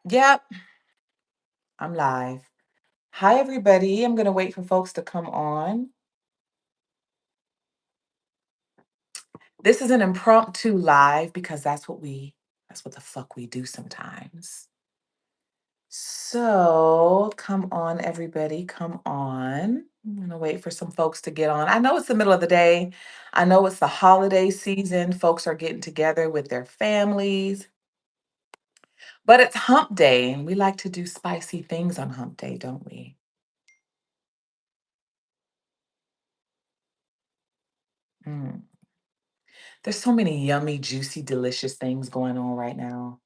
Yep, I'm live. Hi, everybody. I'm going to wait for folks to come on. This is an impromptu live because that's what the fuck we do sometimes. So come on, everybody. Come on. I'm going to wait for some folks to get on. I know it's the middle of the day. I know it's the holiday season. Folks are getting together with their families, but it's hump day and we like to do spicy things on hump day, don't we? Mm. There's so many yummy, juicy, delicious things going on right now.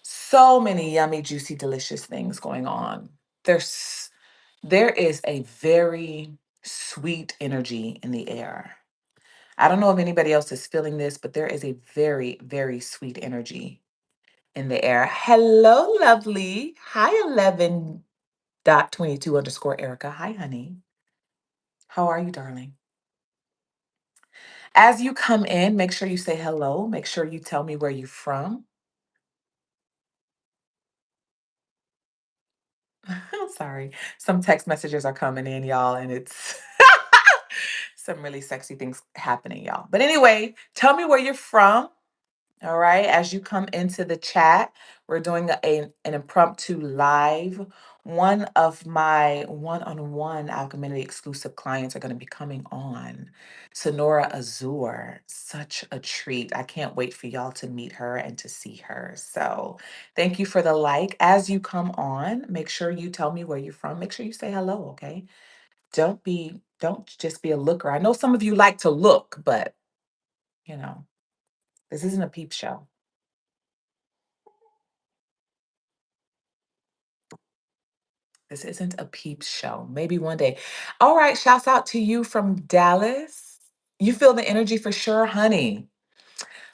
So many yummy, juicy, delicious things going on. There's there is a very sweet energy in the air. I don't know if anybody else is feeling this, but there is a very, very sweet energy in the air. Hello, lovely. Hi, 11.22 underscore Erica. Hi, honey. How are you, darling? As you come in, make sure you say hello. Make sure you tell me where you're from. I'm sorry. Some text messages are coming in, y'all, and it's some really sexy things happening, y'all. But anyway, tell me where you're from. All right. As you come into the chat, we're doing an impromptu live. One of my one-on-one Alchemini exclusive clients are going to be coming on. Sonora Azure. Such a treat. I can't wait for y'all to meet her and to see her. So thank you for the like. As you come on, make sure you tell me where you're from. Make sure you say hello, okay? Don't just be a looker. I know some of you like to look, but you know, this isn't a peep show. This isn't a peep show. Maybe one day. All right, shouts out to you from Dallas. You feel the energy for sure, honey.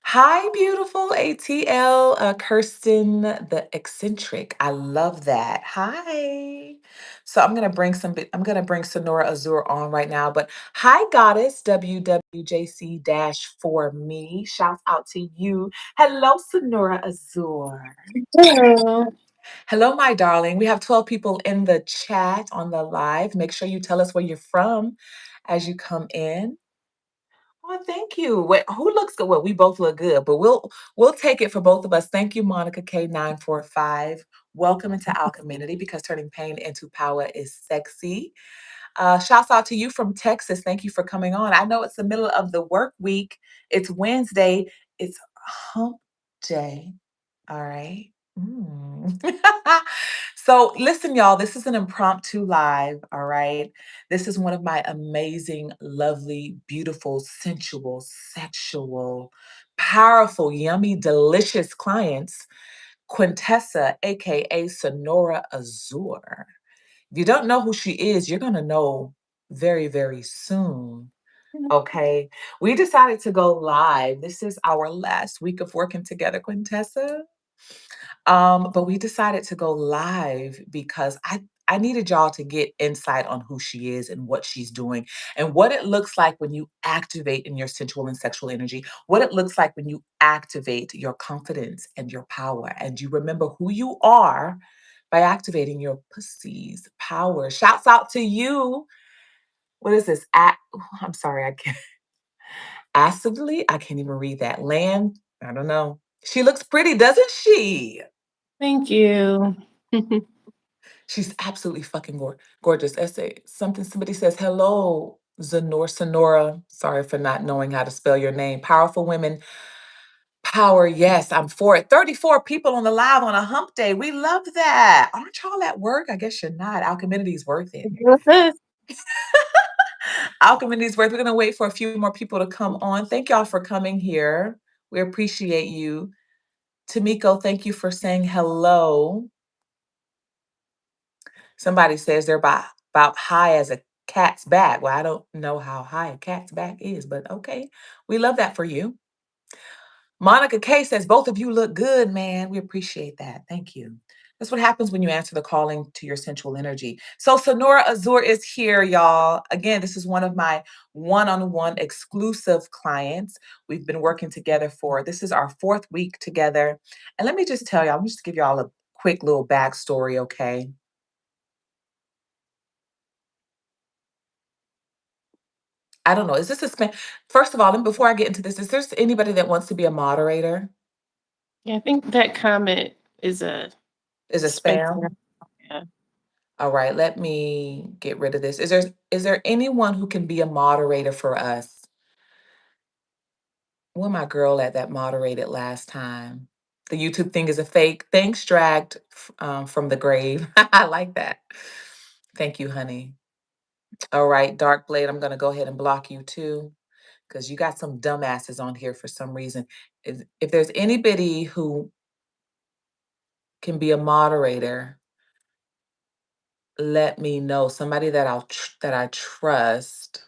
Hi, beautiful ATL, Kirsten the eccentric. I love that. Hi. So I'm gonna bring Sonora Azure on right now. But hi, goddess WWJC dash for me. Shouts out to you. Hello, Sonora Azure. Hello. Hello, my darling. We have 12 people in the chat on the live. Make sure you tell us where you're from as you come in. Oh, thank you. Wait, who looks good? Well, we both look good, but we'll take it for both of us. Thank you, Monica K945. Welcome into Alchemini because turning pain into power is sexy. Shouts out to you from Texas. Thank you for coming on. I know it's the middle of the work week. It's Wednesday. It's hump day. All right. Mm. So, listen, y'all, this is an impromptu live. All right. This is one of my amazing, lovely, beautiful, sensual, sexual, powerful, yummy, delicious clients, Quintessa, AKA Sonora Azure. If you don't know who she is, you're going to know very, very soon. Okay. We decided to go live. This is our last week of working together, Quintessa. But we decided to go live because I needed y'all to get insight on who she is and what she's doing and what it looks like when you activate in your sensual and sexual energy, what it looks like when you activate your confidence and your power and you remember who you are by activating your pussy's power. Shouts out to you. What is this? I'm sorry, I can't. Acidly? I can't even read that. Land? I don't know. She looks pretty, doesn't she? Thank you. She's absolutely fucking gorgeous. Essay. Somebody says, hello, Sonora. Sorry for not knowing how to spell your name. Powerful women. Power, yes, I'm for it. 34 people on the live on a hump day. We love that. Aren't y'all at work? I guess you're not. Alcheminity's worth it. What's this? Alcheminity's worth. We're gonna wait for a few more people to come on. Thank y'all for coming here. We appreciate you. Tamiko, thank you for saying hello. Somebody says they're about high as a cat's back. Well, I don't know how high a cat's back is, but okay. We love that for you. Monica K says both of you look good, man. We appreciate that. Thank you. That's what happens when you answer the calling to your sensual energy. So Sonora Azure is here, y'all. Again, this is one of my one-on-one exclusive clients. We've been working together for this is our fourth week together. And let me just tell y'all, I'm just give y'all a quick little backstory, okay? I don't know. Is this a spam? First of all, and before I get into this, is there anybody that wants to be a moderator? Yeah, I think that comment is a Is a spam. spam? Yeah. All right, let me get rid of this. Is there anyone who can be a moderator for us? Where my girl at that moderated last time? The YouTube thing is a fake. Thanks, dragged from the grave. I like that. Thank you, honey. All right, Dark Blade, I'm gonna go ahead and block you too, because you got some dumbasses on here for some reason. If there's anybody who can be a moderator, let me know. Somebody that that I trust.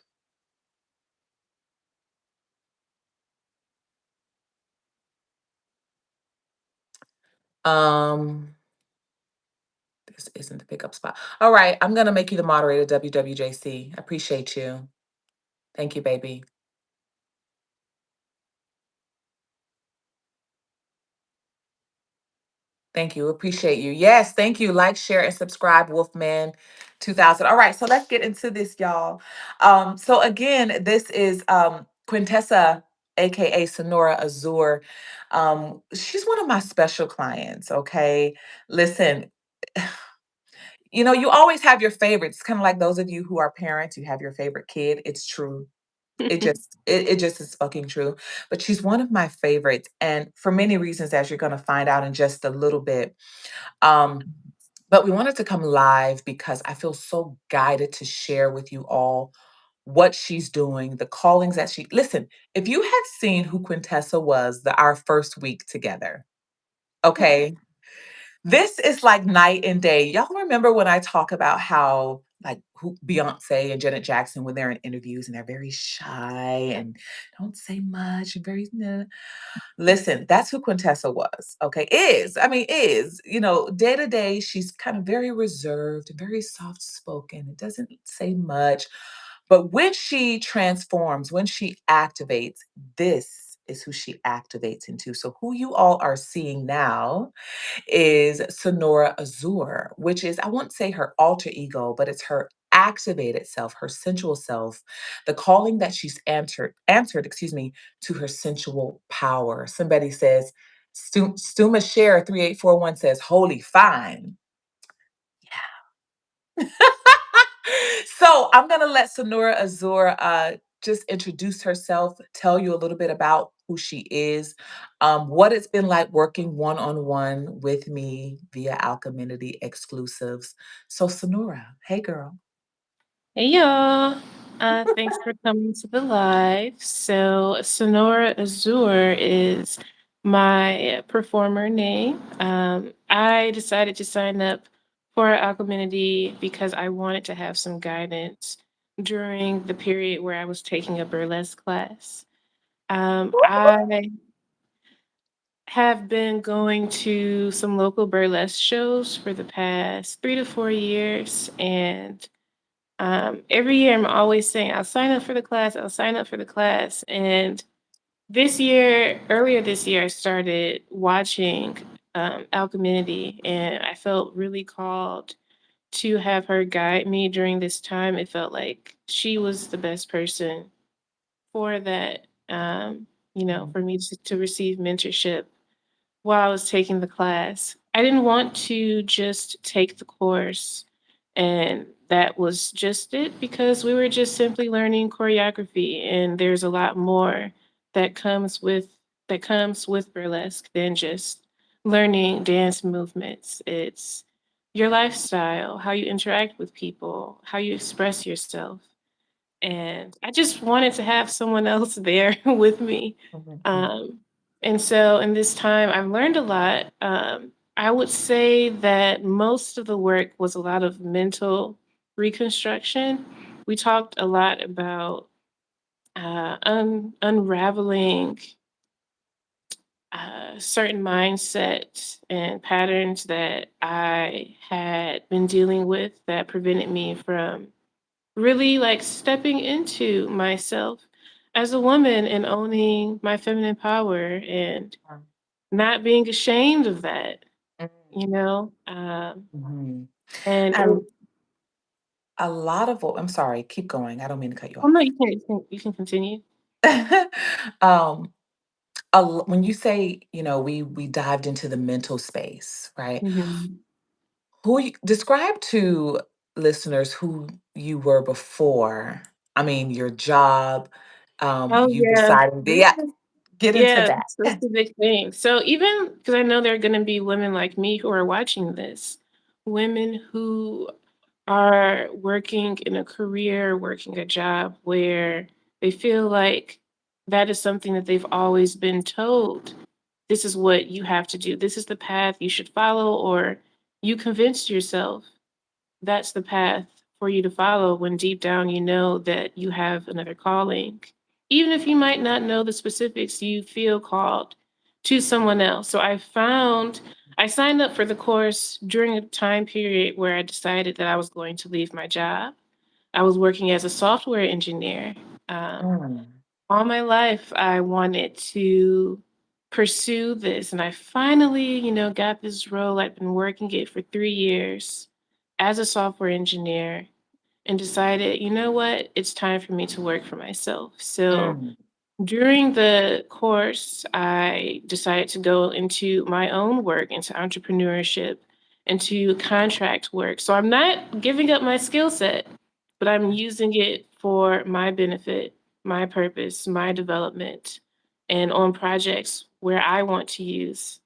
Um, this isn't the pickup spot. All right, I'm gonna make you the moderator, WWJC. I appreciate you. Thank you, baby. Thank you. Appreciate you. Yes, thank you. Like, share, and subscribe, Wolfman 2000. All right, so let's get into this, y'all. So again, this is Quintessa, aka Sonora Azure. She's one of my special clients. Okay. Listen, you always have your favorites. Kind of like those of you who are parents, you have your favorite kid. It's true. It just is fucking true. But she's one of my favorites, and for many reasons, as you're gonna find out in just a little bit. Um, but we wanted to come live because I feel so guided to share with you all what she's doing, the callings that she listen, if you had seen who Quintessa was our first week together, okay, this is like night and day. Y'all remember when I talk about how like who Beyonce and Janet Jackson when they're in interviews and they're very shy and don't say much and very listen, that's who Quintessa was, okay? Day to day, she's kind of very reserved, very soft spoken. It doesn't say much. But when she transforms, when she activates, this is who she activates into. So, who you all are seeing now is Sonora Azure, which is, I won't say her alter ego, but it's her activated self, her sensual self, the calling that she's excuse me, to her sensual power. Somebody says, Stuma Share 3841 says, holy fine. So I'm gonna let Sonora Azure just introduce herself, tell you a little bit about who she is, what it's been like working one-on-one with me via ALCHEMINITY exclusives. So Sonora, hey girl. Hey y'all. Thanks for coming to the live. So Sonora Azure is my performer name. I decided to sign up for Alchemity because I wanted to have some guidance during the period where I was taking a burlesque class. I have been going to some local burlesque shows for the past 3 to 4 years, and every year I'm always saying, I'll sign up for the class, I'll sign up for the class. And earlier this year, I started watching Alcheminityand I felt really called to have her guide me during this time. It felt like she was the best person for that, Mhm. for me to receive mentorship while I was taking the class. I didn't want to just take the course and that was just it because we were just simply learning choreography and there's a lot more that comes with burlesque than just learning dance movements. It's your lifestyle, how you interact with people, how you express yourself. And I just wanted to have someone else there with me. Mhm. Um, and so in this time, I've learned a lot. I would say that most of the work was a lot of mental reconstruction. We talked a lot about unraveling certain mindset and patterns that I had been dealing with that prevented me from really like stepping into myself as a woman and owning my feminine power and not being ashamed of that, you know? Mhm. And it, And a lot of what I'm sorry, keep going. I don't mean to cut you oh no, off. you can continue. Um, when you say, we dived into the mental space, right? Mhm. Describe to listeners who you were before. I mean, your job, Oh you yeah. deciding, yeah, get into Yeah, that. that's the big thing. So even because I know there are gonna be women like me who are watching this, women who are working in a career, working a job where they feel like that is something that they've always been told. This is what you have to do. This is the path you should follow, or you convinced yourself that's the path for you to follow when deep down you know that you have another calling. Even if you might not know the specifics, you feel called to someone else. So I signed up for the course during a time period where I decided that I was going to leave my job. I was working as a software engineer. Um, Mm, all my life, I wanted to pursue this, and I finally, got this role. I've been working it for 3 years as a software engineer and decided, you know what, it's time for me to work for myself. So mm, during the course, I decided to go into my own work, into entrepreneurship, into contract work. So I'm not giving up my skill set, but I'm using it for my benefit, my purpose, my development, and on projects where I want to use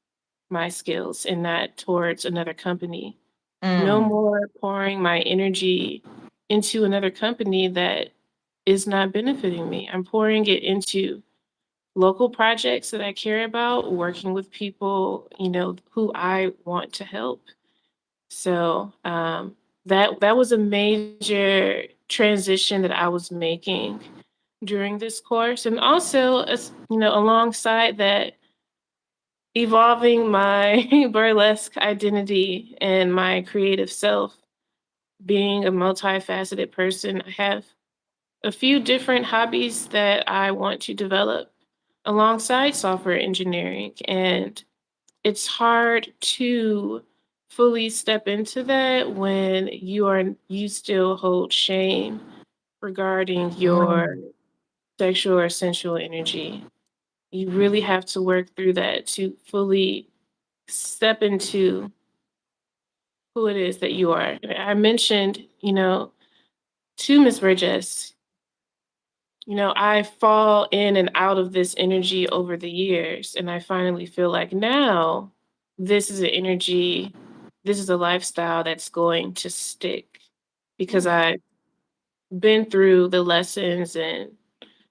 my skills and not towards another company. No mm, more pouring my energy into another company that is not benefiting me. I'm pouring it into local projects that I care about, working with people, who I want to help. So that was a major transition that I was making during this course, and also, alongside that, evolving my burlesque identity and my creative self. Being a multifaceted person, I have a few different hobbies that I want to develop alongside software engineering. And it's hard to fully step into that when you still hold shame regarding your mm. sexual or sensual energy. You really have to work through that to fully step into who it is that you are. I mentioned, to Miss Burgess, I fall in and out of this energy over the years, and I finally feel like now this is an energy, this is a lifestyle that's going to stick because Mm. I've been through the lessons and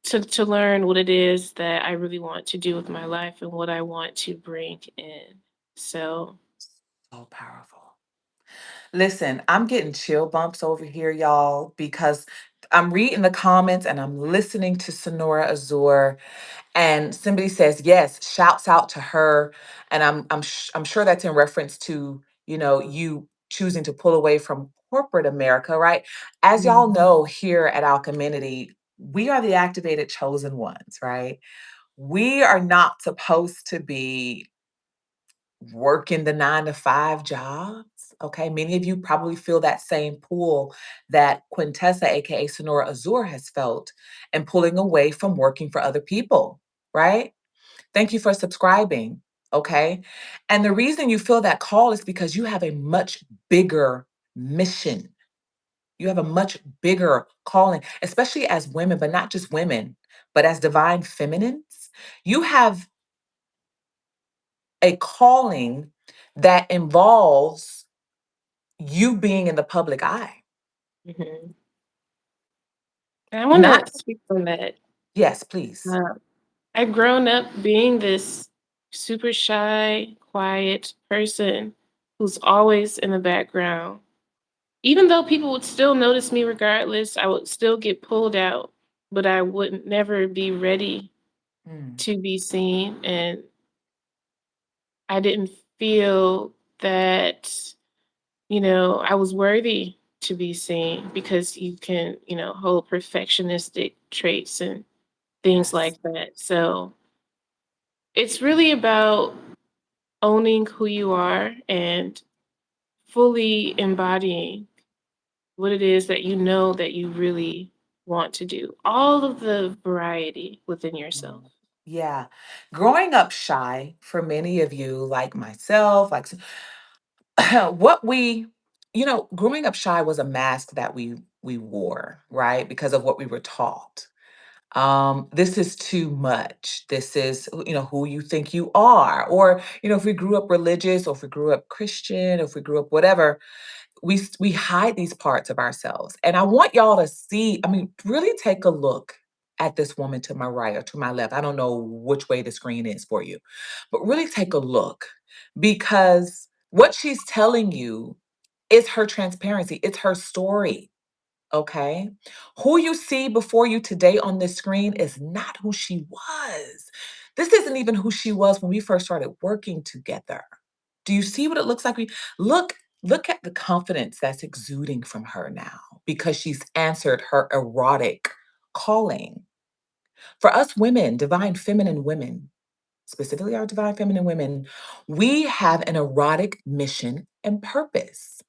to learn what it is that I really want to do with my life and what I want to bring in. So, So powerful. Listen, I'm getting chill bumps over here, y'all, because I'm reading the comments and I'm listening to Sonora Azure, and somebody says yes, shouts out to her, and I'm sure that's in reference to you choosing to pull away from corporate America, right? As y'all mhm, know, here at Alchemинity, we are the activated chosen ones, right? We are not supposed to be working the 9 to 5 jobs. Okay. Many of you probably feel that same pull that Quintessa, aka Sonora Azure, has felt and pulling away from working for other people, right? Thank you for subscribing. Okay. And the reason you feel that call is because you have a much bigger mission. You have a much bigger calling, especially as women, but not just women, but as divine feminines. You have a calling that involves you being in the public eye. mhm. And I want Not to speak on that. yes, please. Uh, I've grown up being this super shy, quiet person who's always in the background. Even though people would still notice me regardless, I would still get pulled out, but I would never be ready Mm, to be seen. And I didn't feel that, I was worthy to be seen because you can, hold perfectionistic traits and things Yes. like that. So it's really about owning who you are and fully embodying what it is that you know that you really want to do. All of the variety within yourself. Mm. Yeah. Growing up shy for many of you, like myself, like what we, growing up shy was a mask that we wore, right? Because of what we were taught. This is too much. This is, who you think you are. Or, if we grew up religious or if we grew up Christian, or if we grew up whatever, we hide these parts of ourselves. And I want y'all to see, really take a look at this woman to my right or to my left. I don't know which way the screen is for you, but really take a look because what she's telling you is her transparency. It's her story. Okay. Who you see before you today on this screen is not who she was. This isn't even who she was when we first started working together. Do you see what it looks like? Look, look at the confidence that's exuding from her now because she's answered her erotic calling. For us women, divine feminine women, specifically our divine feminine women, we have an erotic mission and purpose.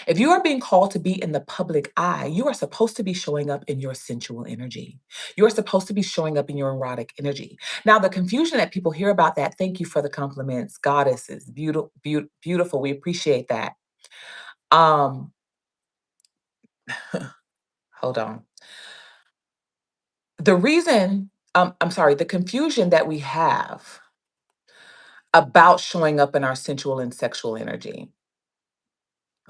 If you are being called to be in the public eye, you are supposed to be showing up in your sensual energy. You are supposed to be showing up in your erotic energy. Now, the confusion that people hear about that, thank you for the compliments. Goddess is beautiful, beautiful. We appreciate that. Um, hold on. I'm sorry, the confusion that we have about showing up in our sensual and sexual energy.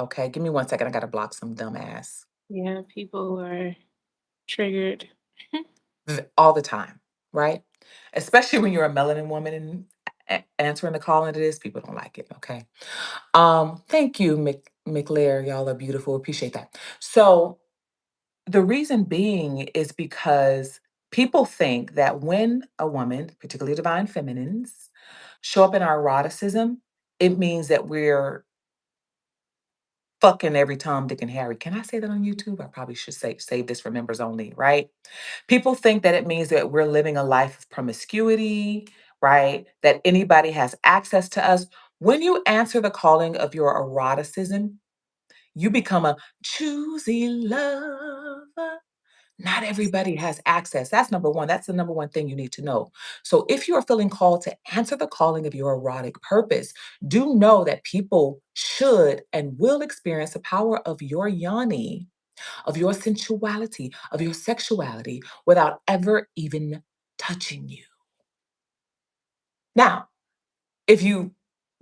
Okay, give me 1 second. I got to block some dumbass. Yeah, people are triggered. All the time, right? Especially when you're a melanin woman and answering the call into this, people don't like it. Okay. Thank you, McLair. Y'all are beautiful. Appreciate that. So the reason being is because people think that when a woman, particularly divine feminines, show up in our eroticism, it means that we're fucking every Tom, Dick, and Harry. Can I say that on YouTube? I probably should say save this for members only, right? People think that it means that we're living a life of promiscuity, right? That anybody has access to us. When you answer the calling of your eroticism, you become a choosy lover. Not everybody has access. That's number one. That's the number one thing you need to know. So if you are feeling called to answer the calling of your erotic purpose, do know that people should and will experience the power of your yoni, of your sensuality, of your sexuality without ever even touching you. Now, if you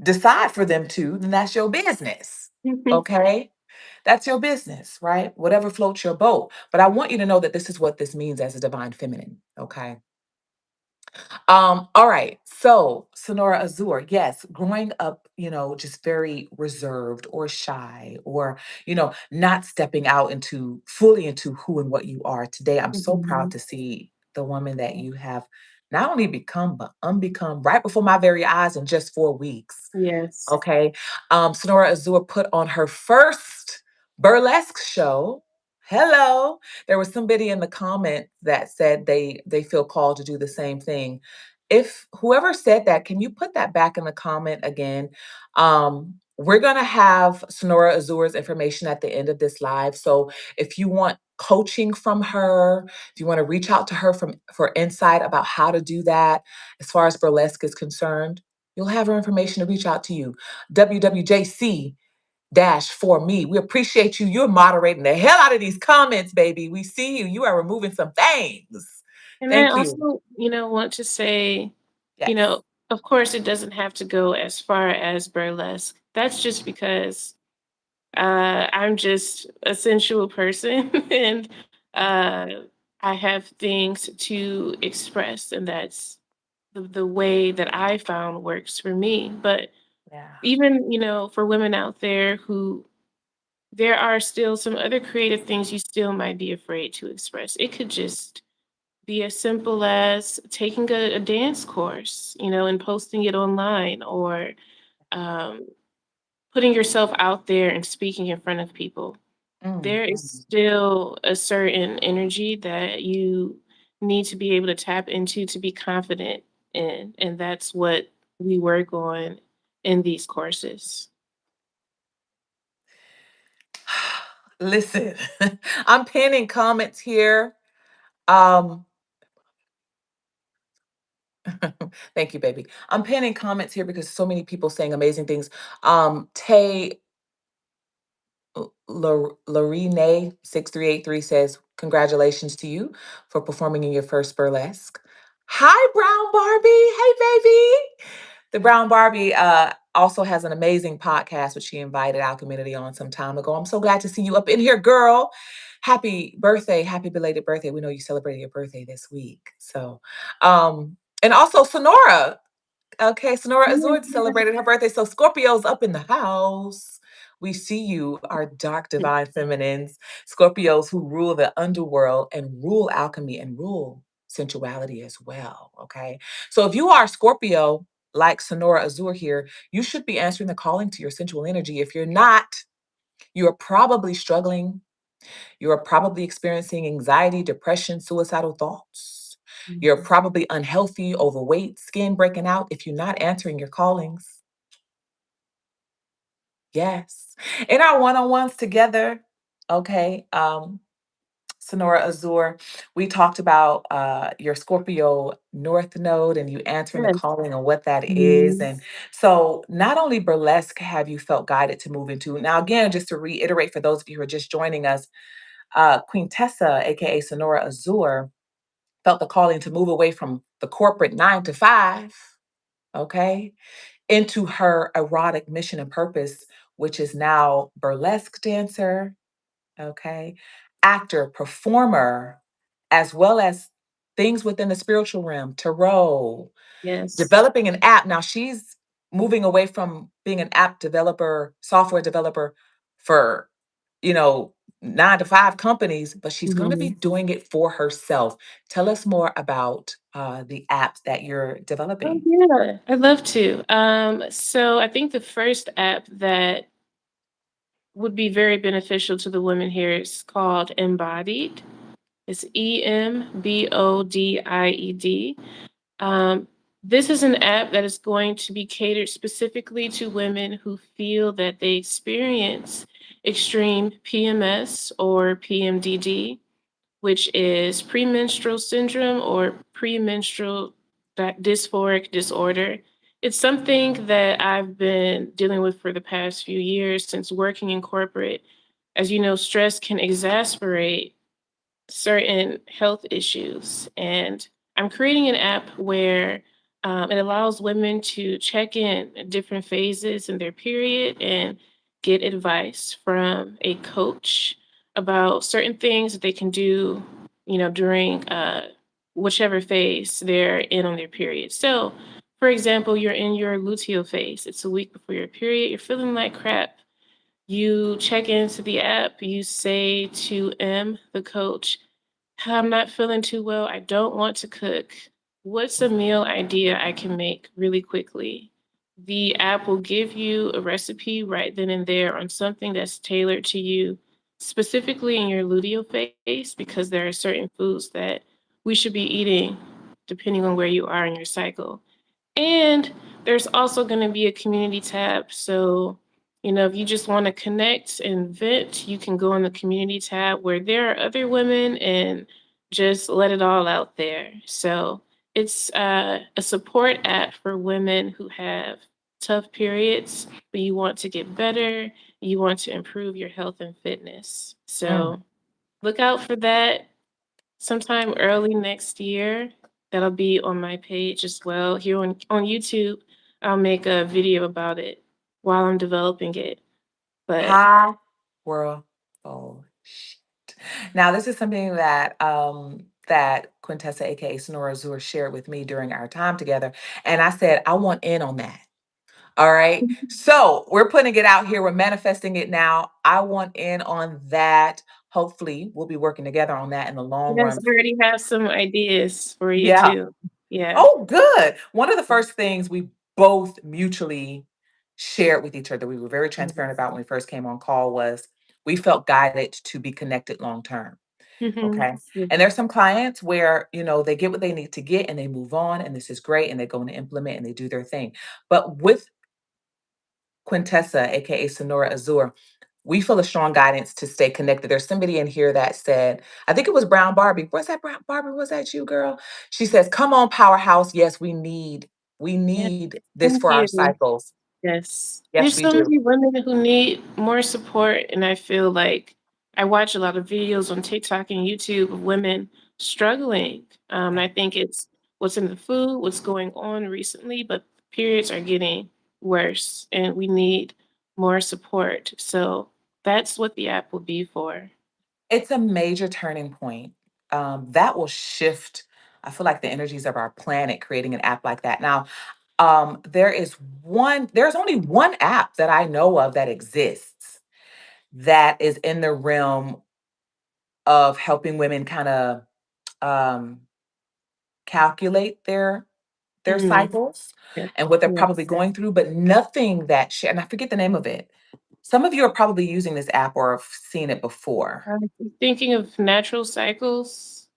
decide for them to, then that's your business. Okay? That's your business, right? Whatever floats your boat. But I want you to know that this is what this means as a divine feminine. Okay. All right. So, Sonora Azure, yes, growing up, just very reserved or shy or, not stepping out into fully into who and what you are today. I'm so proud Mhm. to see the woman that you have not only become, but unbecome right before my very eyes in just 4 weeks. Yes. Okay. Sonora Azure put on her first burlesque show. Hello. There was somebody in the comment that said they feel called to do the same thing. If whoever said that, can you put that back in the comment again? We're gonna have Sonora Azure's information at the end of this live. So if you want coaching from her, if you want to reach out to her for insight about how to do that, as far as burlesque is concerned, you'll have her information to reach out to you. WWJC dash for me. We appreciate you. You're moderating the hell out of these comments, baby. We see you. You are removing some things. And I Thank you. also, want to say, you Yes. know, of course, it doesn't have to go as far as burlesque. That's just because I'm just a sensual person and uh, I have things to express, and that's the way that I found works for me. But Yeah. even, for women out there who there are still some other creative things you still might be afraid to express. It could just be as simple as taking a dance course, and posting it online, or um, putting yourself out there and speaking in front of people. Mm, There is mm. still a certain energy that you need to be able to tap into to be confident in, and that's what we work on in these courses. Listen, I'm pinning comments here. Um, thank you, baby. I'm pinning comments here because so many people saying amazing things. Tay Lorene 6383 says, "Congratulations to you for performing in your first burlesque." Hi, Brown Barbie. Hey, baby. The Brown Barbie also has an amazing podcast, which she invited our community on some time ago. I'm so glad to see you up in here, girl. Happy birthday. Happy belated birthday. We know you celebrated your birthday this week. And also Sonora. Okay, Sonora Oh my Azure celebrated her birthday. So Scorpio's up in the house. We see you, our dark God. divine feminines, Scorpios who rule the underworld and rule alchemy and rule sensuality as well. Okay. So if you are Scorpio, like Sonora Azure here, you should be answering the calling to your sensual energy. If you're not, you are probably struggling. You are probably experiencing anxiety, depression, suicidal thoughts. You're Mhm. probably unhealthy, overweight, skin breaking out if you're not answering your callings. Yes. In our one-on-ones together, okay, Sonora Azure, we talked about your Scorpio North Node and you answering the Yes. calling and what that is. Mhm. And so, not only burlesque have you felt guided to move into. Now, again, just to reiterate for those of you who are just joining us, Queen Tessa, aka Sonora Azure, felt the calling to move away from the corporate 9 to 5, okay, into her erotic mission and purpose, which is now burlesque dancer, okay, actor, performer, as well as things within the spiritual realm, tarot, Yes. developing an app. Now she's moving away from being an app developer, software developer for, you know, 9 to 5 companies, but she's going to be Mhm. doing it for herself. Tell us more about the apps that you're Oh, developing. yeah, I'd love to. So I think the first app that would be very beneficial to the women here is called Embodied. It's Embodied. Um, this is an app that is going to be catered specifically to women who feel that they experience extreme PMS or PMDD, which is premenstrual syndrome or premenstrual dysphoric disorder. It's something that I've been dealing with for the past few years since working in corporate. As you know, stress can exasperate certain health issues. And I'm creating an app where it allows women to check in at different phases in their period and get advice from a coach about certain things that they can do, during whichever phase they're in on their period. So, for example, you're in your luteal phase. It's a week before your period. You're feeling like crap. You check into the app. You say to the coach, I'm not feeling too well. I don't want to cook. What's a meal idea I can make really quickly? The app will give you a recipe right then and there on something that's tailored to you, specifically in your luteal phase, because there are certain foods that we should be eating depending on where you are in your cycle. And there's also going to be a community tab. So, if you just want to connect and vent, you can go in the community tab where there are other women and just let it all out there. So, it's a support app for women who have tough periods, but you want to get better, you want to improve your health and fitness. Mm. So, look out for that sometime early next year. That'll be on my page as well. Here on YouTube, I'll make a video about it while I'm developing it. But Powerful shit. Now, this is something that Quintessa, aka Sonora Azure, shared with me during our time together. And I said, I want in on that. All right. So we're putting it out here. We're manifesting it now. I want in on that. Hopefully, we'll be working together on that in the long Yes, run. I already have some ideas for you Yeah. too. Yeah. Oh, good. One of the first things we both mutually shared with each other, we were very transparent about when we first came on call, was we felt guided to be connected long term. Mhm. Okay. Yeah. And there's some clients where, they get what they need to get and they move on and this is great and they go and implement and they do their thing. But with Quintessa, aka Sonora Azure, we feel a strong guidance to stay connected. There's somebody in here that said, I think it was Brown Barbie. Was that Brown Barbie? Was that you, girl? She says, "Come on, powerhouse. Yes, we Yeah. need this Thank for our you. cycles. Yes. Yes, There's we so do." many women who need more support, and I feel like I watch a lot of videos on TikTok and YouTube of women struggling. Yeah. I think it's what's in the food, what's going on recently, but periods are getting worse, and we need more support. So that's what the app will be for. It's a major turning point. That will shift, I feel like, the energies of our planet creating an app like that. Now, there's only one app that I know of that exists that is in the realm of helping women kind of um, calculate their Mm, cycles yeah. and what they're probably Yes. going through, but nothing that and I forget the name of it. Some of you are probably using this app or have seen it before. I'm thinking of natural cycles.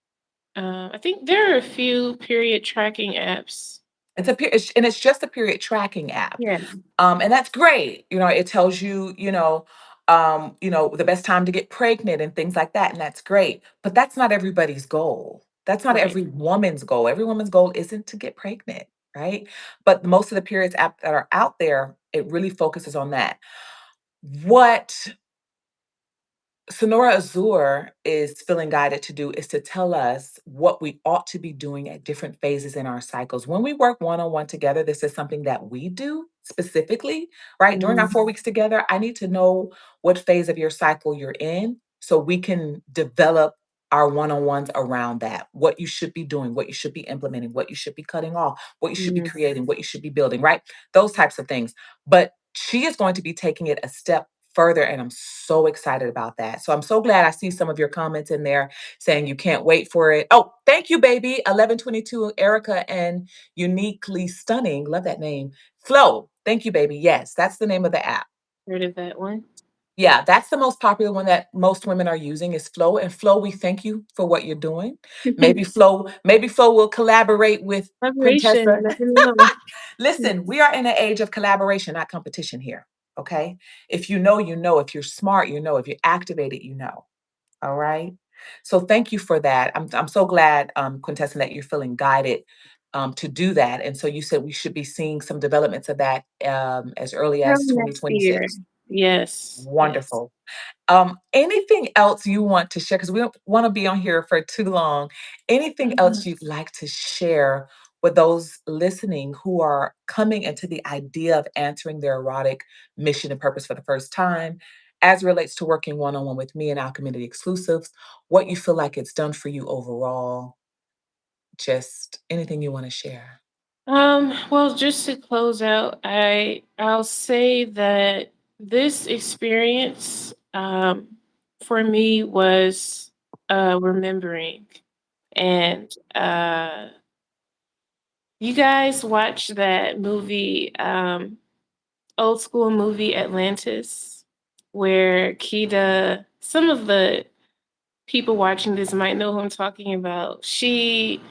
I think there are a few period tracking apps. And it's just a period tracking app. Yeah. And that's great. It tells you, the best time to get pregnant and things like that. And that's great. But that's not everybody's goal. That's not Right. every woman's goal. Every woman's goal isn't to get pregnant, right? But most of the periods app that are out there, it really focuses on that. What Sonora Azure is feeling guided to do is to tell us what we ought to be doing at different phases in our cycles. When we work one on one together, this is something that we do specifically, right? During our Mm, 4 weeks together, I need to know what phase of your cycle you're in so we can develop our one on ones around that. What you should be doing, what you should be implementing, what you should be cutting off, what you should be mm. creating, what you should be building, right? Those types of things. But she is going to be taking it a step further and I'm so excited about that. So I'm so glad I see some of your comments in there saying you can't wait for it. Oh, thank you, baby. 1122 Erica and Uniquely Stunning. Love that name. Flow. Thank you, baby. Yes, that's the name of the app. Heard of that one. Yeah, that's the most popular one that most women are using is Flow. And Flow, we thank you for what you're doing. Maybe Flow will collaborate with Collaboration, Quintessa. you never know. Listen, we are in an age of collaboration, not competition here. Okay. If you know, you know. If you're smart, you know. If you're activated, you know. All right. So thank you for that. I'm so glad, Quintessa, that you're feeling guided to do that. And so you said we should be seeing some developments of that as early Early as next year. 2026. Yes, yes. Wonderful. Anything else you want to share? Because we don't want to be on here for too long. Anything else Mhm. you'd like to share with those listening who are coming into the idea of answering their erotic mission and purpose for the first time, as relates to working one on one with me and our community exclusives? What you feel like it's done for you overall? Just anything you want to share. Well, just to close out, I'll say that this experience for me was remembering. And you guys watch that movie, old school movie Atlantis, where Kida, some of the people watching this might know who I'm talking about. She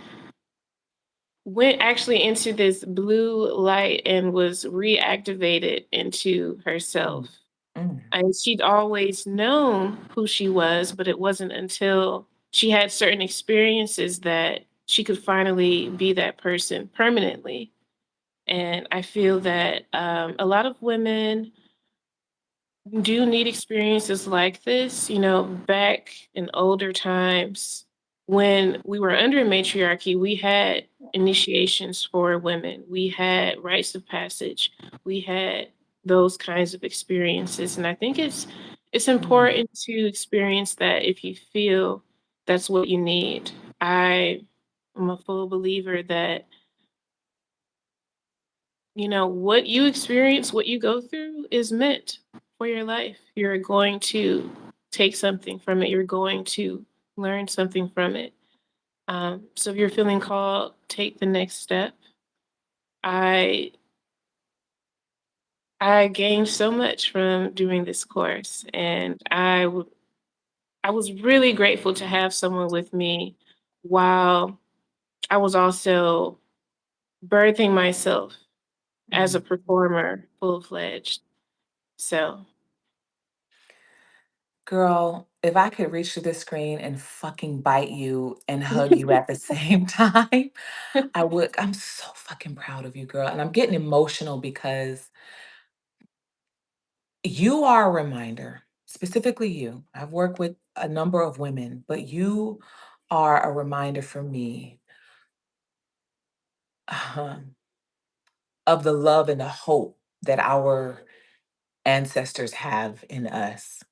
went actually into this blue light and was reactivated into herself. Mm, mm, And she'd always known who she was, but it wasn't until she had certain experiences that she could finally be that person permanently. And I feel that a lot of women do need experiences like this. Back in older times when we were under matriarchy, we had initiations for women, we had rites of passage, we had those kinds of experiences. And I think it's mm. important to experience that if you feel that's what you need. I am a full believer that what you experience, what you go through is meant for your life. You're going to take something from it. You're going to learn something from it. So if you're feeling called, take the next step. I I gained so much from doing this course, and I was really grateful to have someone with me while I was also birthing myself as a Mm. performer, full fledged. So, Girl, if I could reach through this screen and fucking bite you and hug you at the same time, I would. I'm so fucking proud of you, girl. And I'm getting emotional because you are a reminder, specifically you. I've worked with a number of women, but you are a reminder for me um, of the love and the hope that our ancestors have in us.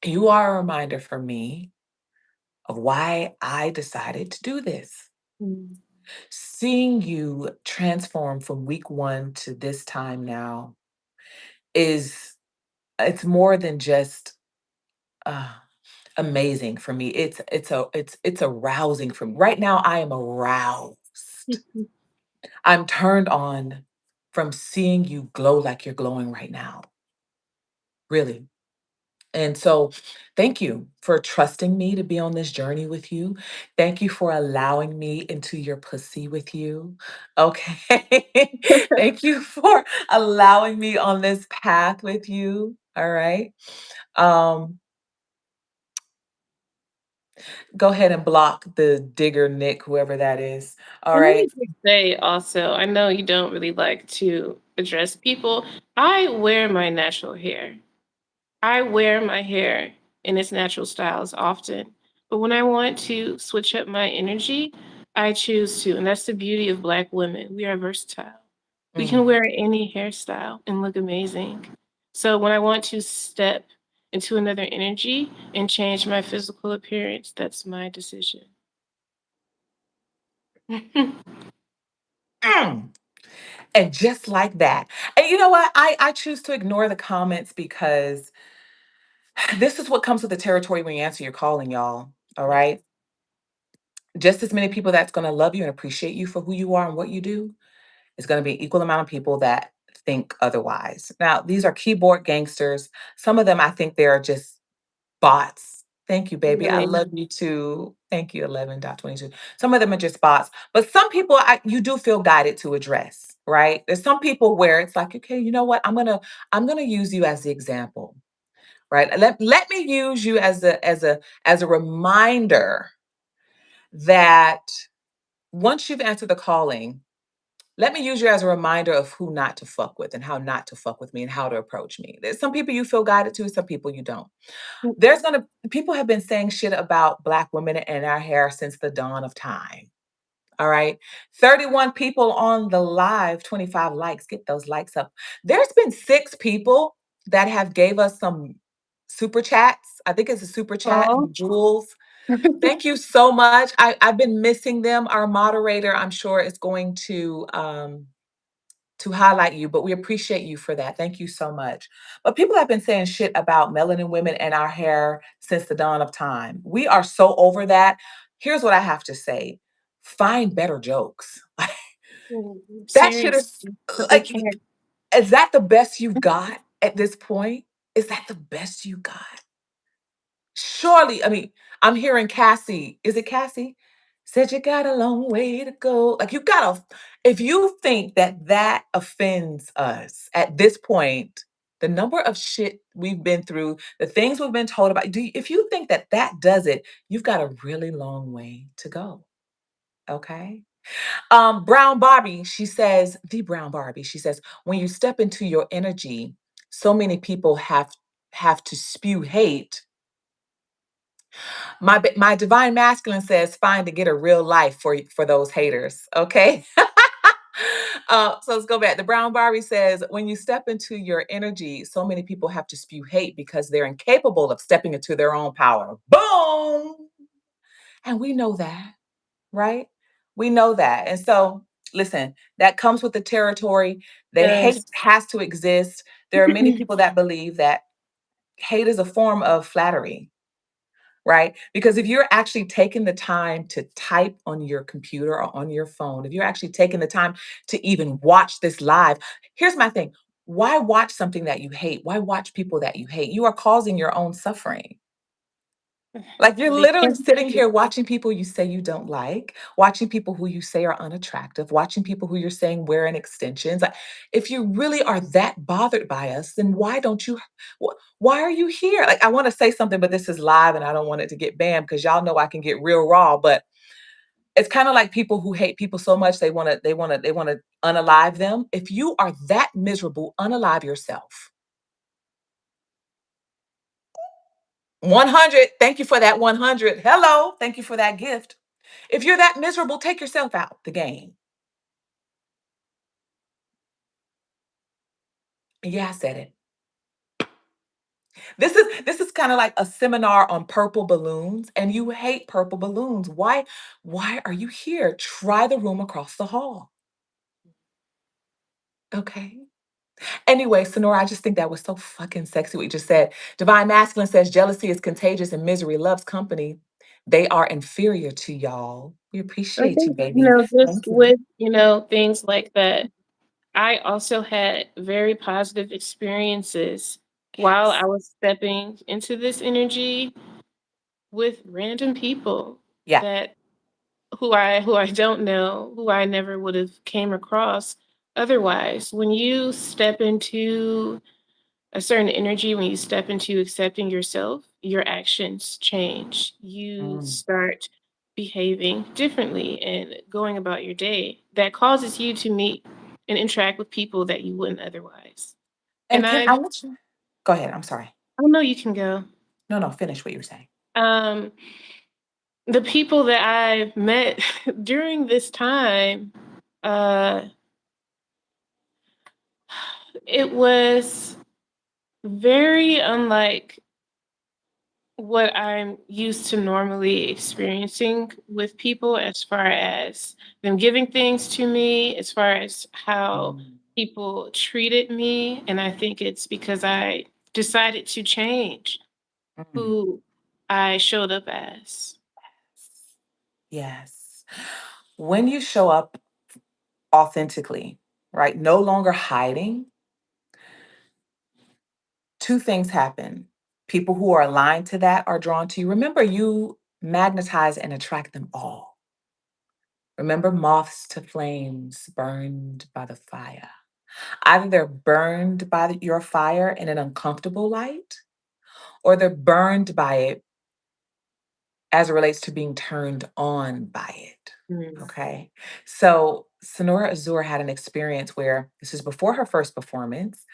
You are a reminder for me of why I decided to do this. mm, Seeing you transform from week one to this time now is it's more than just uh, amazing for me. It's arousing for me. Right now I am aroused. I'm turned on from seeing you glow like you're glowing right now. Really. And so, thank you for trusting me to be on this journey with you. Thank you for allowing me into your pussy with you. Okay. Thank you for allowing me on this path with you. All right. Um, Go ahead and block the digger Nick, whoever that is. All and let me right. just say also, I know you don't really like to address people. I wear my natural hair. I wear my hair in its natural styles often, but when I want to switch up my energy, I choose to. And that's the beauty of Black women. We are versatile. We can Mm. wear any hairstyle and look amazing. So when I want to step into another energy and change my physical appearance, that's my decision. Mm. And just like that. And you know what? I choose to ignore the comments because this is what comes with the territory when you answer your calling, y'all. All Yeah. right. Just as many people that's going to love you and appreciate you for who you are and what you do is going to be an equal amount of people that think otherwise. Now, these are keyboard gangsters. Some of them, I think they're just bots. Thank you, baby. I Really. love you too. Thank you, 11.22. Some of them are just bots, but some people you do feel guided to address, right? There's some people where it's like, okay, you know what? I'm gonna use you as the example, right? Let me use you as a reminder that once you've answered the calling, let me use you as a reminder of who not to fuck with and how not to fuck with me and how to approach me. There's some people you feel guided to, some people you don't. There's gonna People have been saying shit about Black women and our hair since the dawn of time. All right. 31 people on the live, 25 likes. Get those likes up. There's been 6 people that have gave us some super chats. I think it's a super chat, Oh. Jules. Thank you so much. I've been missing them. Our moderator, I'm sure, is going to highlight you, but we appreciate you for that. Thank you so much. But people have been saying shit about melanin women and our hair since the dawn of time. We are so over that. Here's what I have to say. Find better jokes. That shit Seriously, is they like, can't. is that the best you've got at this point? Is that the best you got? Surely, I mean, I'm hearing Cassie. Is it Cassie? Said you got a long way to go. Like you gotta, if you think that that offends us at this point, the number of shit we've been through, the things we've been told about, if you think that that does it, you've got a really long way to go. Okay. Brown Barbie, she says, the Brown Barbie, she says, when you step into your energy, so many people have to spew hate. My divine masculine says, "Fine to get a real life for those haters." Okay. So let's go back. The brown Barbie says, "When you step into your energy, so many people have to spew hate because they're incapable of stepping into their own power." Boom. And we know that, right? We know that. And so, listen, that comes with the territory. The hate Yes. has to exist. There are many people that believe that hate is a form of flattery, right? Because if you're actually taking the time to type on your computer or on your phone, if you're actually taking the time to even watch this live, here's my thing. Why watch something that you hate? Why watch people that you hate? You are causing your own suffering. Like, you're They literally can't sitting see. here watching people you say you don't like, watching people who you say are unattractive, watching people who you're saying wearing extensions. Like, if you really are that bothered by us, then why don't you why are you here? Like, I wanna say something, but this is live and I don't want it to get banned because y'all know I can get real raw, but it's kinda like people who hate people so much they wanna unalive them. If you are that miserable, unalive yourself. 100, thank you for that 100. Hello, thank you for that gift. If you're that miserable, take yourself out the game. Yeah, I said it. This is kind of like a seminar on purple balloons, and you hate purple balloons. Why are you here? Try the room across the hall. Okay. Anyway, Sonora, I just think that was so fucking sexy what you just said. Divine Masculine says jealousy is contagious and misery loves company. They are inferior to y'all. We I appreciate you, think, baby. just Thank you. with, things like that, I also had very positive experiences while Yes. I was stepping into this energy with random people Yeah. that who I don't know, who I never would have came across otherwise. When you step into a certain energy, when you step into accepting yourself, your actions change. You Mm. start behaving differently and going about your day. That causes you to meet and interact with people that you wouldn't otherwise. And And can I want you go ahead. I'm sorry. I know you can go. No, no, finish what you were saying. Um, the people that I met during this time, uh, it was very unlike what I'm used to normally experiencing with people as far as them giving things to me, as far as how Mm. people treated me. And I think it's because I decided to change Mm. who I showed up as. Yes. When you show up authentically, right? No longer hiding, two things happen. People who are aligned to that are drawn to you. Remember, you magnetize and attract them all. Remember, moths to flames burned by the fire. Either they're burned by your fire in an uncomfortable light, or they're burned by it as it relates to being turned on by it. Mm. Okay. So Sonora Azure had an experience where this is before her first performance,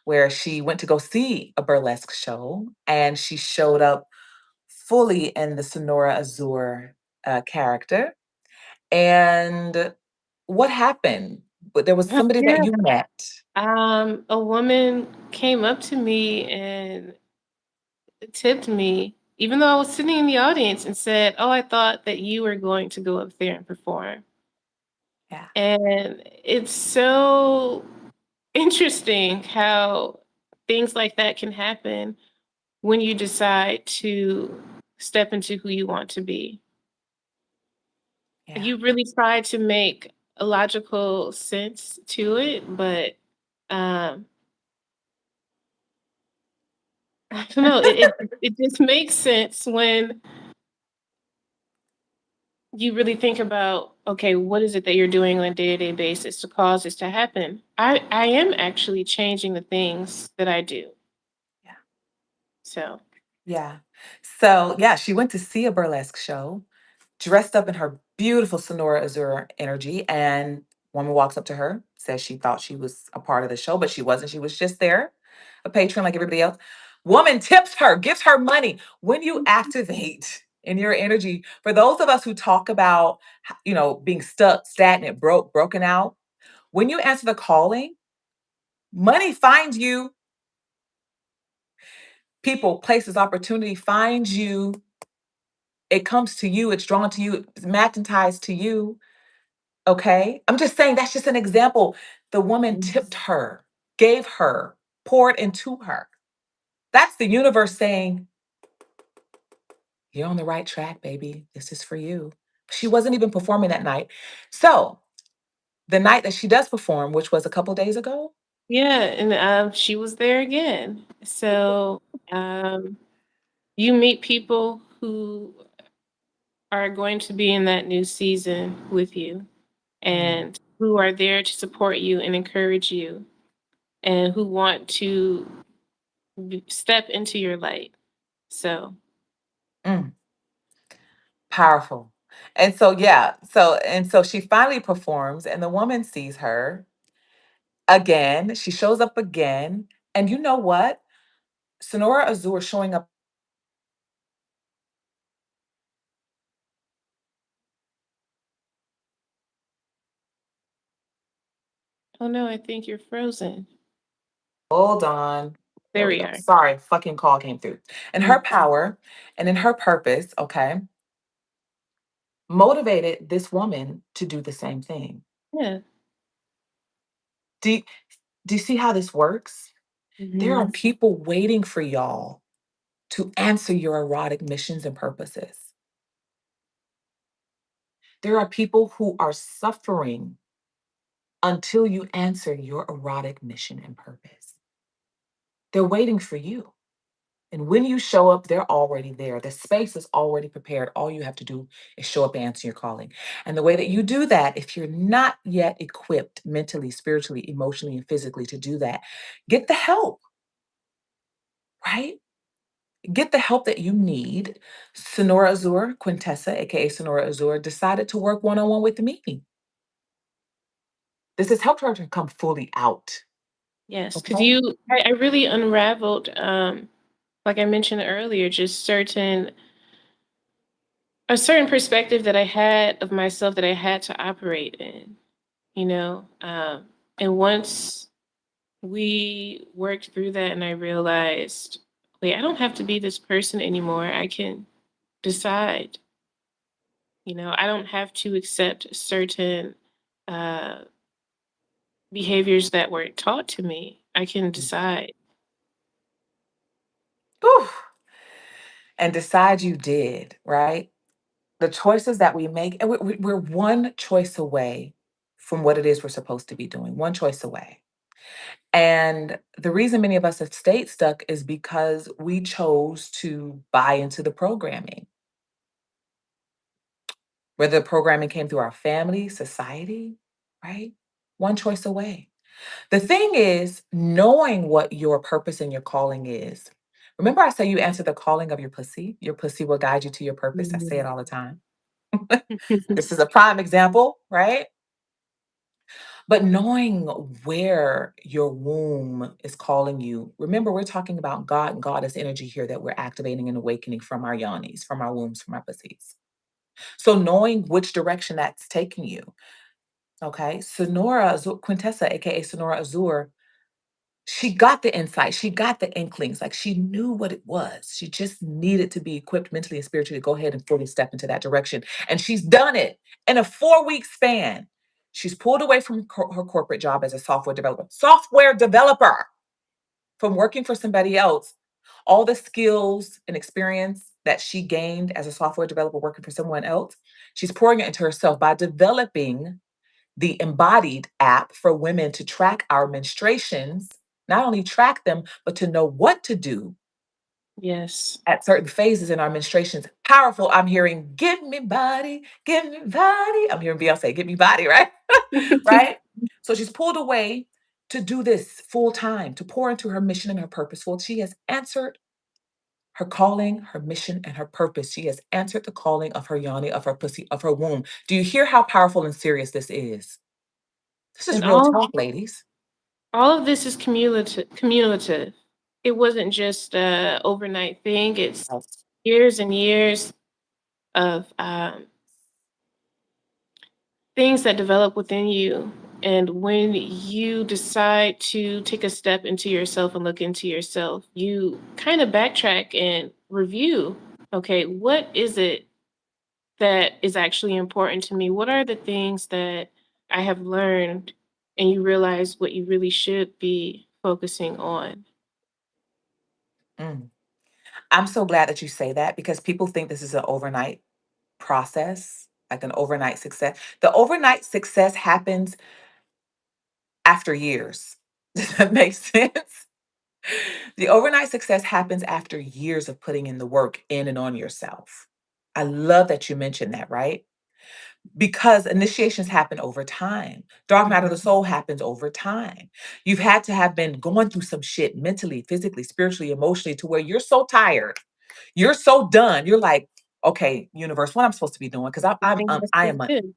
where she went to go see a burlesque show and she showed up fully in the Sonora Azure character. And what happened? But there was somebody that Yeah. you met. A woman came up to me and tipped me, even though I was sitting in the audience, and said, "Oh, I thought that you were going to go up there and perform." Yeah. And it's so interesting how things like that can happen when you decide to step into who you want to be. Yeah. You really try to make a logical sense to it, but um, I don't know. It just makes sense when you really think about, okay, what is it that you're doing on a day-to-day basis to cause this to happen? I am actually changing the things that I do. Yeah. So Yeah. So yeah, she went to see a burlesque show dressed up in her beautiful Sonora Azure energy. And woman walks up to her, says she thought she was a part of the show, but she wasn't. She was just there, a patron like everybody else. Woman tips her, gives her money. When you activate in your energy, for those of us who talk about, being stuck, stagnant, broken out, when you answer the calling, money finds you, people, places, opportunity finds you. It comes to you, it's drawn to you, it's magnetized to you. Okay? I'm just saying that's just an example. The woman tipped her, gave her, poured into her. That's the universe saying, you're on the right track, baby. This is for you. She wasn't even performing that night. So the night that she does perform, which was a couple days ago. Yeah, and she was there again. So um, you meet people who are going to be in that new season with you Mm, and who are there to support you and encourage you and who want to step into your light. So, mm, powerful. And so, yeah. So she finally performs, and the woman sees her again. She shows up again. And you know what? Sonora Azure showing up. oh no, I think you're frozen. Hold on. There There we we go. are. Sorry, fucking call came through. And her Mhm. power and in her purpose, okay, motivated this woman to do the same thing. Yeah. Do, you- do you see how this works? There Hmm. are people waiting for y'all to answer your erotic missions and purposes. There are people who are suffering until you answer your erotic mission and purpose. They're waiting for you. And when you show up, they're already there. The space is already prepared. All you have to do is show up and answer your calling. And the way that you do that, if you're not yet equipped mentally, spiritually, emotionally, and physically to do that, get the help, right? Get the help that you need. Sonora Azure, Quintessa, aka Sonora Azure, decided to work one on one with me. This has helped her to come fully out. Yes, because Okay. I really unraveled, like I mentioned earlier, just a certain perspective that I had of myself that I had to operate in, you know. And once we worked through that, and I realized, wait, I don't have to be this person anymore. I can decide. I don't have to accept certain uh, behaviors that were taught to me. I can decide. Whew. And decide you did, right? The choices that we make, and we're one choice away from what it is we're supposed to be doing, one choice away. And the reason many of us have stayed stuck is because we chose to buy into the programming, whether the programming came through our family, society, right? One choice away. The thing is, knowing what your purpose and your calling is. Remember, I say you answer the calling of your pussy. Your pussy will guide you to your purpose. I say it Mhm. all the time. This is a prime example, right? But knowing where your womb is calling you, remember, we're talking about God and goddess energy here that we're activating and awakening from our yonis, from our wombs, from our pussies. So knowing which direction that's taking you, okay? Quintessa, aka Sonora Azure, she got the insight, she got the inklings, like she knew what it was. She just needed to be equipped mentally and spiritually to go ahead and fully step into that direction. And she's done it in a 4-week span. She's pulled away from her corporate job as a software developer from working for somebody else. All the skills and experience that she gained as a software developer working for someone else, she's pouring it into herself by developing the Embodied app for women to track our menstruations, not only track them, but to know what to do Yes. at certain phases in our menstruations. Powerful. I'm hearing, give me body, give me body. I'm hearing Beyonce, give me body, right? Right? So she's pulled away to do this full time, to pour into her mission and her purpose. Well, she has answered her calling, her mission, and her purpose. She has answered the calling of her yoni, of her pussy, of her womb. Do you hear how powerful and serious this is? This is And real all talk, ladies. all of this is cumulative. It wasn't just a overnight thing. It's Yes. years and years of things that develop within you. And when you decide to take a step into yourself and look into yourself, you kind of backtrack and review. Okay, what is it that is actually important to me? What are the things that I have learned? And you realize what you really should be focusing on. Mm. I'm so glad that you say that because people think this is an overnight process, like an overnight success. The overnight success happens after years. Does that make sense? The overnight success happens after years of putting in the work in and on yourself. I love that you mentioned that, right? Because initiations happen over time. Dark night of the Mhm. soul happens over time. You've had to have been going through some shit mentally, physically, spiritually, emotionally to where you're so tired. You're so done. You're like, okay, universe, what I'm supposed to be doing? Because The thing that's I so am good.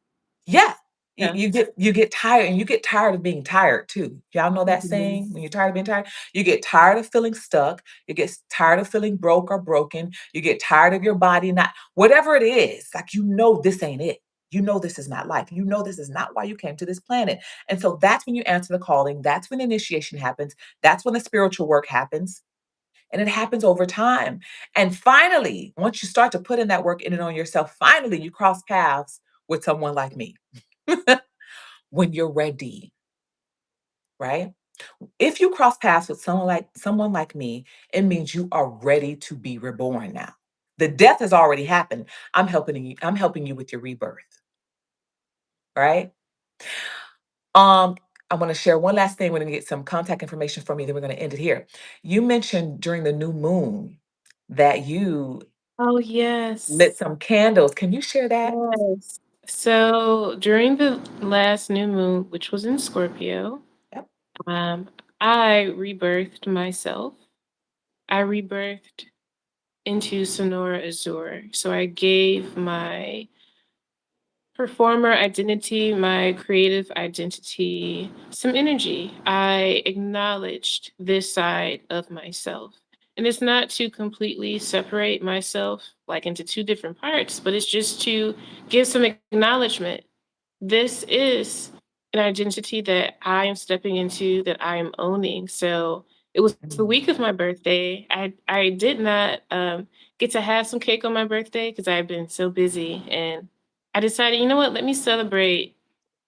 yeah. Yeah. You get tired and you get tired of being tired too. Y'all know that Mhm. saying? When you're tired of being tired, you get tired of feeling stuck, you get tired of feeling broke or broken, you get tired of your body not whatever it is, like you know this ain't it. You know this is not life. You know this is not why you came to this planet. And so that's when you answer the calling, that's when initiation happens, that's when the spiritual work happens, and it happens over time. And finally, once you start to put in that work in and on yourself, finally you cross paths with someone like me. When you're ready, right? If you cross paths with someone like me, it means you are ready to be reborn now. The death has already happened. I'm helping you with your rebirth, right? Um I want to share one last thing. We're going to get some contact information from you, then we're going to end it here. You mentioned during the new moon that you Oh, lit yes. some candles. Can you share that? Yes. So during the last new moon, which was in Scorpio, Yep. um, I rebirthed myself. I rebirthed into Sonora Azure. So I gave my performer identity, my creative identity, some energy. I acknowledged this side of myself. And it's not to completely separate myself like into two different parts, but it's just to give some acknowledgement. This is an identity that I am stepping into, that I am owning. So it was the Mm, week of my birthday. I did not get to have some cake on my birthday because I've been so busy, and I decided, you know what, let me celebrate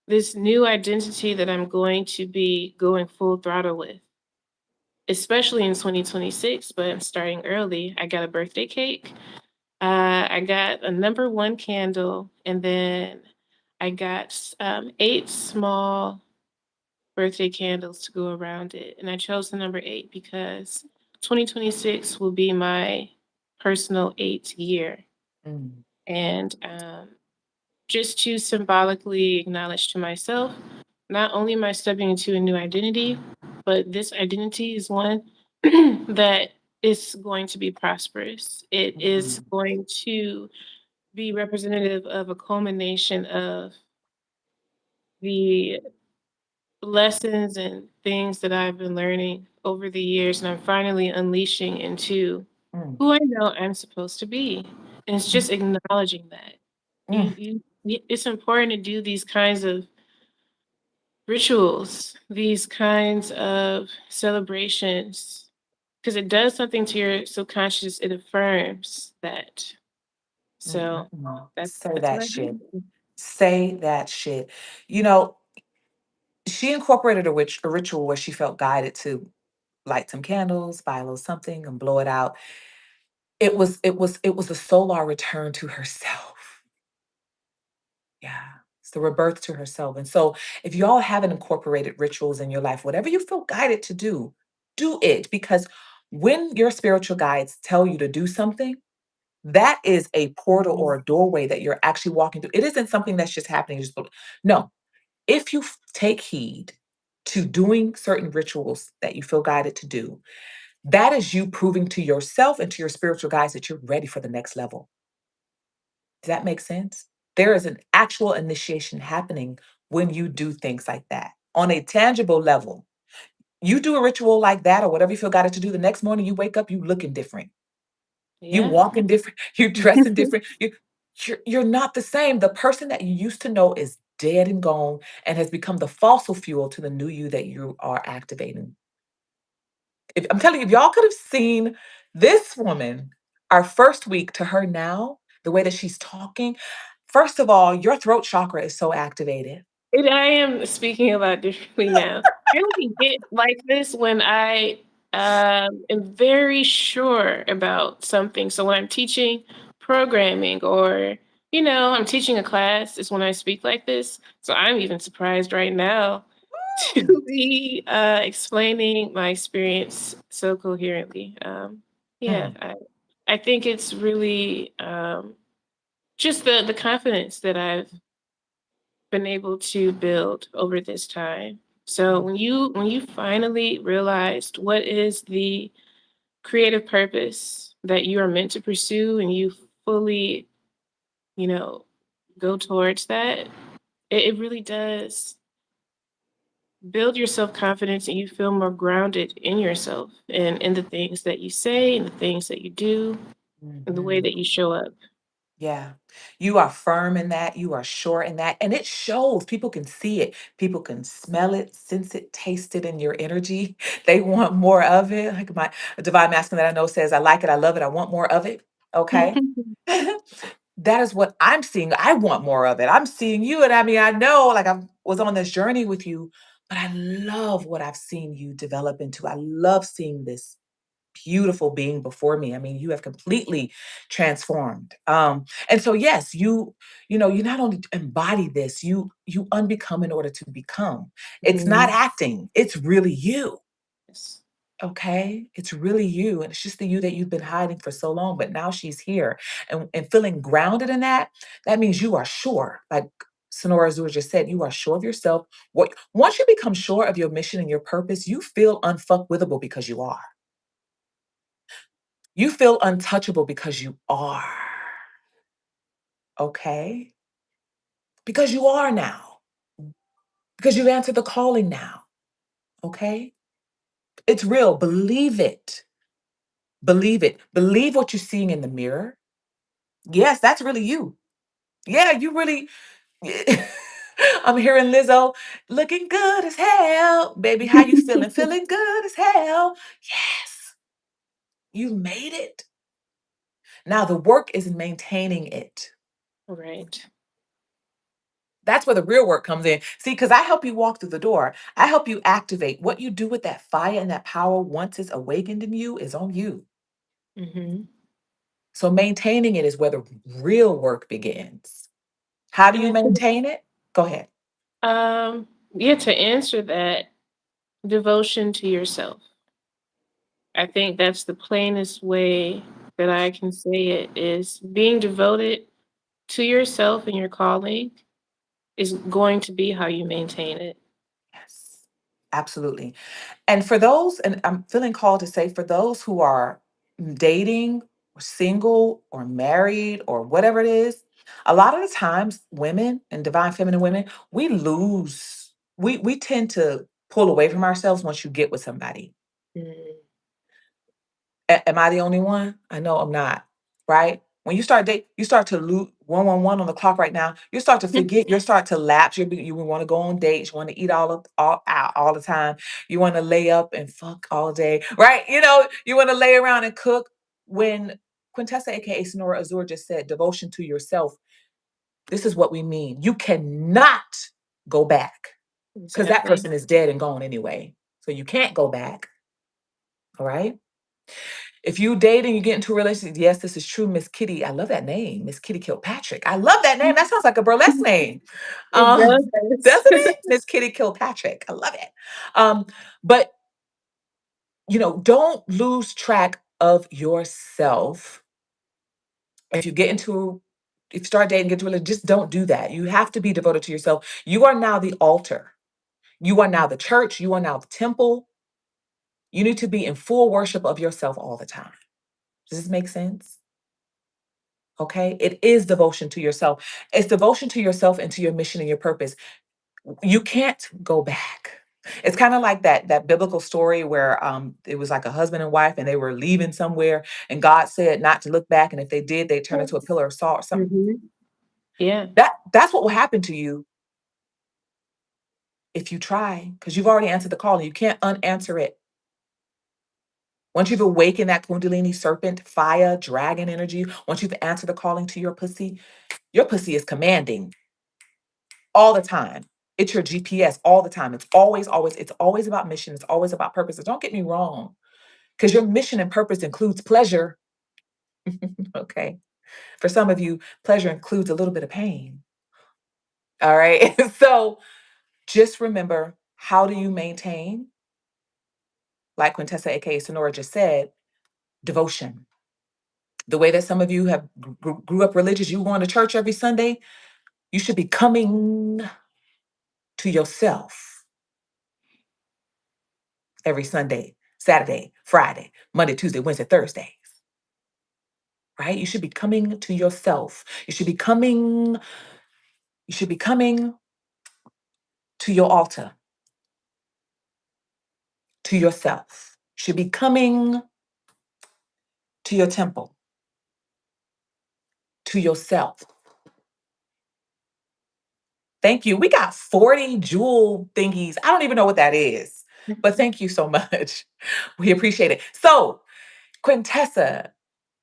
this new identity that I'm going to be going full throttle with, especially in 2026. But I'm starting early. I got a birthday cake. I got a number one candle, and then I got 8 small birthday candles to go around it. And I chose the number 8 because 2026 will be my personal 8th year. mm, And just to symbolically acknowledge to myself, not only am I stepping into a new identity, but this identity is one that is going to be prosperous. It is mm, going to be representative of a culmination of the lessons and things that I've been learning over the years, and I'm finally unleashing into mm, who I know I'm supposed to be. And it's mm, just acknowledging that. mm, It's important to do these kinds of rituals, these kinds of celebrations, because it does something to your subconscious. It affirms that. mm, So that's Say that's what that I shit. do. Say that shit. You know, she incorporated a ritual where she felt guided to light some candles, buy a little something, and blow it out. It was a solar return to herself. Yeah. It's the rebirth to herself. And so if y'all haven't incorporated rituals in your life, whatever you feel guided to do it. Because when your spiritual guides tell you to do something, that is a portal or Mhm. a doorway that you're actually walking through. It isn't something that's just happening. No, if you take heed to doing certain rituals that you feel guided to do, that is you proving to yourself and to your spiritual guides that you're ready for the next level. Does that make sense? There is an actual initiation happening when you do things like that on a tangible level. You do a ritual like that or whatever you feel guided to do, the next morning you wake up, you looking different. You Yeah. walking different, you dressing different. You're not the same. The person that you used to know is dead and gone and has become the fossil fuel to the new you that you are activating. I'm telling you, if y'all could have seen this woman, our first week to her now, the way that she's talking, first of all, your throat chakra is so activated. And I am speaking a lot differently now. I only get like this when I am very sure about something. So when I'm teaching programming or, I'm teaching a class, is when I speak like this. So I'm even surprised right now to Mm. be explaining my experience so coherently. Yeah, Mm. I think it's really just the confidence that I've been able to build over this time. So Mm. when you finally realized what is the creative purpose that you are meant to pursue and you fully, you know, go towards that, it really does build your self-confidence and you feel more grounded in yourself and in the things that you say and the things that you do and the way Mhm. that you show up. Yeah. You are firm in that. You are sure in that. And it shows. People can see it. People can smell it, sense it, taste it in your energy. They want more of it. Like my divine masculine that I know says, I like it, I love it, I want more of it. Okay. That is what I'm seeing. I want more of it. I'm seeing you. And I mean, I know like I was on this journey with you, but I love what I've seen you develop into. I love seeing this beautiful being before me. I mean, you have completely transformed. And so yes, you not only embody this, you unbecome in order to become. It's not Mhm. acting, it's really you. Yes. Okay, it's really you, and it's just the you that you've been hiding for so long, but now she's here, and feeling grounded in that. That means you are sure, like Sonora Azure just said, you are sure of yourself. What once you become sure of your mission and your purpose, you feel unfuckwithable because you are. You feel untouchable because you are, okay? Because you are now, because you've answered the calling now, okay? It's real. Believe it. Believe it. Believe what you're seeing in the mirror. Yes, that's really you. Yeah, you really. I'm hearing Lizzo looking good as hell. Baby, how you feeling? Feeling good as hell. Yes, you made it. Now the work is maintaining it. Right. That's where the real work comes in. See, because I help you walk through the door. I help you activate. What you do with that fire and that power once it's awakened in you is on you. Hmm. So maintaining it is where the real work begins. How do And you I think, maintain it? Go ahead. yeah, to answer that, devotion to yourself. I think that's the plainest way that I can say it is being devoted to yourself and your calling is going to be how you maintain it. Yes, absolutely. And for those, and I'm feeling called to say for those who are dating or single or married or whatever it is, a lot of the times women and divine feminine women, we tend to pull away from ourselves once you get with somebody. Mm. Am I the only one? I know I'm not, right? When you start date, you start to lose 111 on the clock right now. You start to forget, you start to lapse. You want to go on dates, you want to eat all out all the time. You want to lay up and fuck all day, right? You want to lay around and cook. When Quintessa, aka Sonora Azure, just said devotion to yourself, this is what we mean. You cannot go back because that Exactly. person is dead and gone anyway. So you can't go back. All right. If you date and you get into a relationship, yes, this is true, Miss Kitty. I love that name, Miss Kitty Kilpatrick. I love that name. That sounds like a burlesque name. It Um, does. doesn't it? Miss Kitty Kilpatrick. I love it. But don't lose track of yourself. If you start dating, get to a relationship, just don't do that. You have to be devoted to yourself. You are now the altar. You are now the church. You are now the temple. You need to be in full worship of yourself all the time. Does this make sense? Okay. It is devotion to yourself. It's devotion to yourself and to your mission and your purpose. You can't go back. It's kind of like that biblical story where it was like a husband and wife and they were leaving somewhere and God said not to look back. And if they did, they turn into a pillar of salt or something. Hmm. Yeah. That's what will happen to you if you try, because you've already answered the call and you can't unanswer it. Once you've awakened that Kundalini serpent, fire, dragon energy, once you've answered the calling to your pussy is commanding all the time. It's your GPS all the time. It's always, always, it's always about mission. It's always about purpose. So don't get me wrong. because your mission and purpose includes pleasure. Okay. For some of you, pleasure includes a little bit of pain. All right. So just remember, how do you maintain, like Quintessa, aka Sonora, just said, devotion? The way that some of you have grew up religious, you going to church every Sunday, you should be coming to yourself every Sunday, Saturday, Friday, Monday, Tuesday, Wednesday, Thursday. Right? You should be coming to yourself. You should be coming to your altar, to yourself. You should be coming to your temple, to yourself. Thank you. We got 40 jewel thingies. I don't even know what that is, but thank you so much. We appreciate it. So, Quintessa,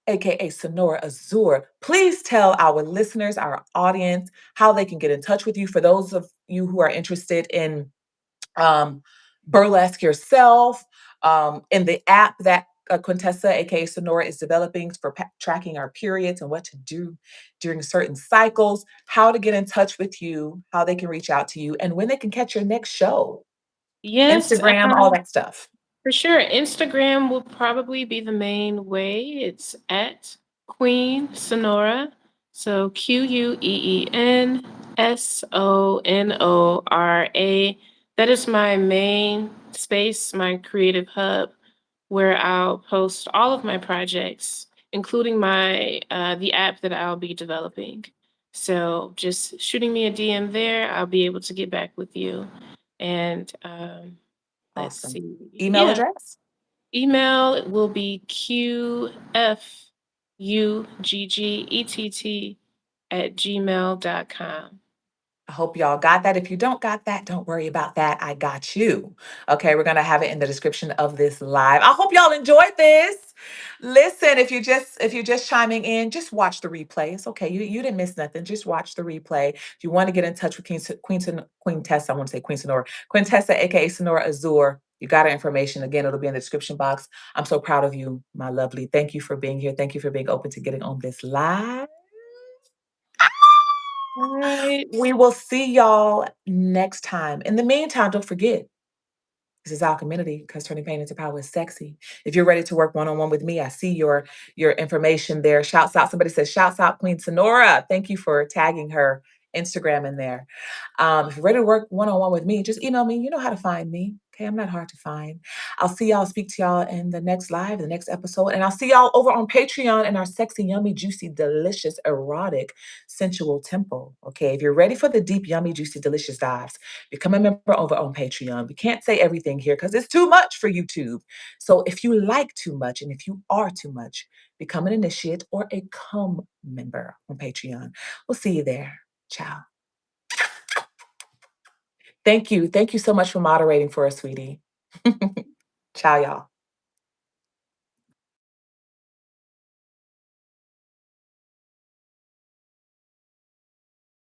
aka Sonora Azure, please tell our listeners, our audience, how they can get in touch with you. For those of you who are interested in um, burlesque yourself, in the app that Quintessa, aka Sonora, is developing for tracking our periods and what to do during certain cycles, how to get in touch with you, how they can reach out to you, and when they can catch your next show, Yes, Instagram, all that stuff. for sure. Instagram will probably be the main way. It's at Queen Sonora. So QueenSonora. That is my main space, my creative hub, where I'll post all of my projects, including my the app that I'll be developing. So just shooting me a DM there, I'll be able to get back with you. And let's Awesome. see. Email Yeah. address? Email will be QFUGGETT@gmail.com. I hope y'all got that. If you don't got that, don't worry about that. I got you. Okay, we're gonna have it in the description of this live. I hope y'all enjoyed this. Listen, if you're just chiming in, just watch the replay. It's okay. You didn't miss nothing. Just watch the replay. If you want to get in touch with Queen Tessa, I want to say Queen Sonora, Queen Tessa, aka Sonora Azure. You got our information. Again, it'll be in the description box. I'm so proud of you, my lovely. Thank you for being here. Thank you for being open to getting on this live. All right. We will see y'all next time. In the meantime, don't forget, this is ALCHEMINITY because turning pain into power is sexy. If you're ready to work one-on-one with me, I see your information there. Shouts out. Somebody says, shouts out Queen Sonora. Thank you for tagging her Instagram in there. If you're ready to work one-on-one with me, just email me. You know how to find me. Okay, I'm not hard to find. I'll see y'all, speak to y'all in the next live, the next episode. And I'll see y'all over on Patreon in our sexy, yummy, juicy, delicious, erotic, sensual temple. Okay, if you're ready for the deep, yummy, juicy, delicious dives, become a member over on Patreon. We can't say everything here because it's too much for YouTube. So if you like too much and if you are too much, become an initiate or a come member on Patreon. We'll see you there. Ciao. Thank you. Thank you so much for moderating for us, sweetie. Ciao, y'all.